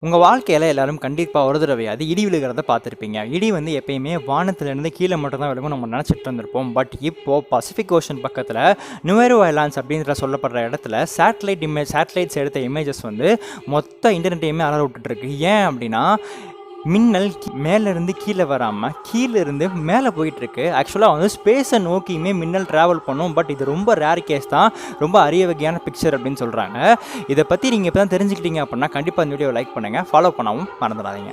உங்கள் வாழ்க்கையில் எல்லாரும் கண்டிப்பாக ஒரு தடவையாவது இடி விழுகிறத பார்த்துருப்பீங்க. இடி வந்து எப்பயுமே வானத்திலேருந்து கீழே மட்டும் தான் விழுகும் நம்ம நினச்சிட்டு இருந்திருப்போம். பட் இப்போது பசிபிக் ஓஷன் பக்கத்தில் நுவேரோ ஐலாண்ட்ஸ் அப்படின்ற சொல்லப்படுற இடத்துல சேட்டலைட்ஸ் எடுத்த இமேஜஸ் வந்து மொத்த இன்டர்நெட்டையுமே அலற விட்டுட்டுருக்கு. ஏன் அப்படின்னா மின்னல் மேலேருந்து கீழே வராமல் கீழேருந்து மேலே போயிட்டுருக்கு. ஆக்சுவலாக வந்து ஸ்பேஸை நோக்கியுமே மின்னல் ட்ராவல் பண்ணும். பட் இது ரொம்ப ரேர் கேஸ் தான், ரொம்ப அரிய வகையான பிக்சர் அப்படின்னு சொல்கிறாங்க. இதை பற்றி நீங்கள் இப்போ தான் தெரிஞ்சுக்கிட்டீங்க அப்படின்னா கண்டிப்பாக இந்த வீடியோ லைக் பண்ணுங்கள், ஃபாலோ பண்ணவும் மறந்துடாதீங்க.